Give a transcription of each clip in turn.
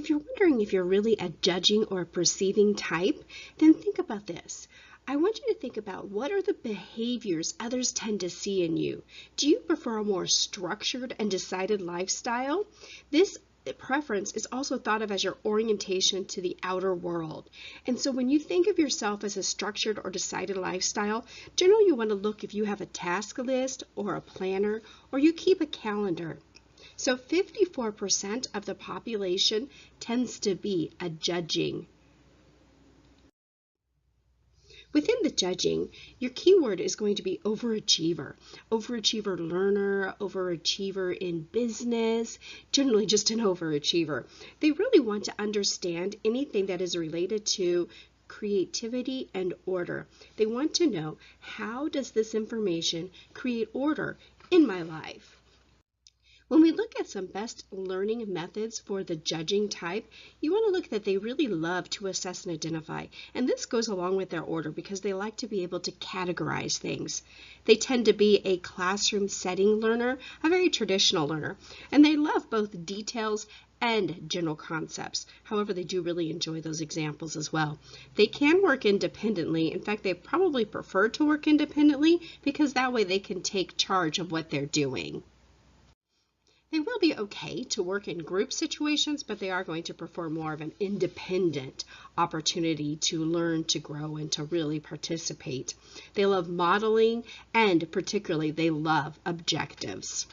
If you're wondering if you're really a judging or a perceiving type, then think about this. I want you to think about what are the behaviors others tend to see in you. Do you prefer a more structured and decided lifestyle? This preference is also thought of as your orientation to the outer world. And so when you think of yourself as a structured or decided lifestyle, generally you want to look if you have a task list or a planner or you keep a calendar. So 54% of the population tends to be a judging. Within the judging, your keyword is going to be overachiever. Overachiever learner, overachiever in business, generally just an overachiever. They really want to understand anything that is related to creativity and order. They want to know, how does this information create order in my life? When we look at some best learning methods for the judging type, you want to look that they really love to assess and identify. And this goes along with their order because they like to be able to categorize things. They tend to be a classroom setting learner, a very traditional learner, and they love both details and general concepts. However, they do really enjoy those examples as well. They can work independently. In fact, they probably prefer to work independently because that way they can take charge of what they're doing. They will be okay to work in group situations, but they are going to prefer more of an independent opportunity to learn, to grow, and to really participate. They love modeling, and particularly they love objectives.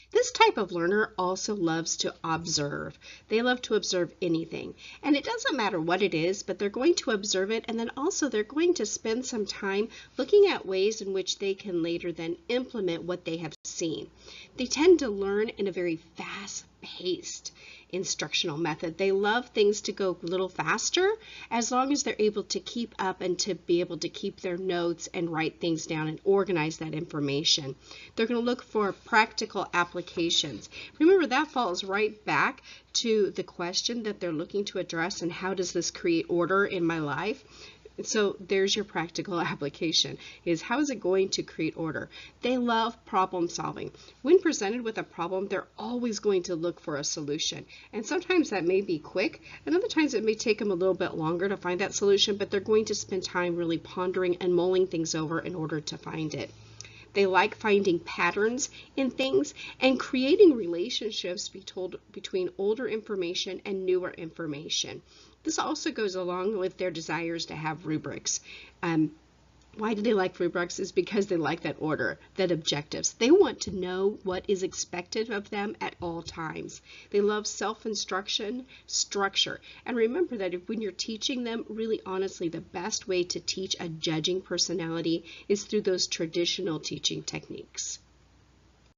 This type of learner also loves to observe. They love to observe anything. And it doesn't matter what it is, but they're going to observe it, and then also they're going to spend some time looking at ways in which they can later then implement what they have seen. They tend to learn in a very fast-paced instructional method. They love things to go a little faster as long as they're able to keep up and to be able to keep their notes and write things down and organize that information. They're going to look for practical applications. Remember, that falls right back to the question that they're looking to address, and how does this create order in my life? So there's your practical application, is how is it going to create order? They love problem solving. When presented with a problem, they're always going to look for a solution. And sometimes that may be quick, and other times it may take them a little bit longer to find that solution, but they're going to spend time really pondering and mulling things over in order to find it. They like finding patterns in things and creating relationships between older information and newer information. This also goes along with their desires to have rubrics. Why do they like rubrics? Is because they like that order, that objectives. They want to know what is expected of them at all times. They love self-instruction, structure. And remember that when you're teaching them, really honestly, the best way to teach a judging personality is through those traditional teaching techniques.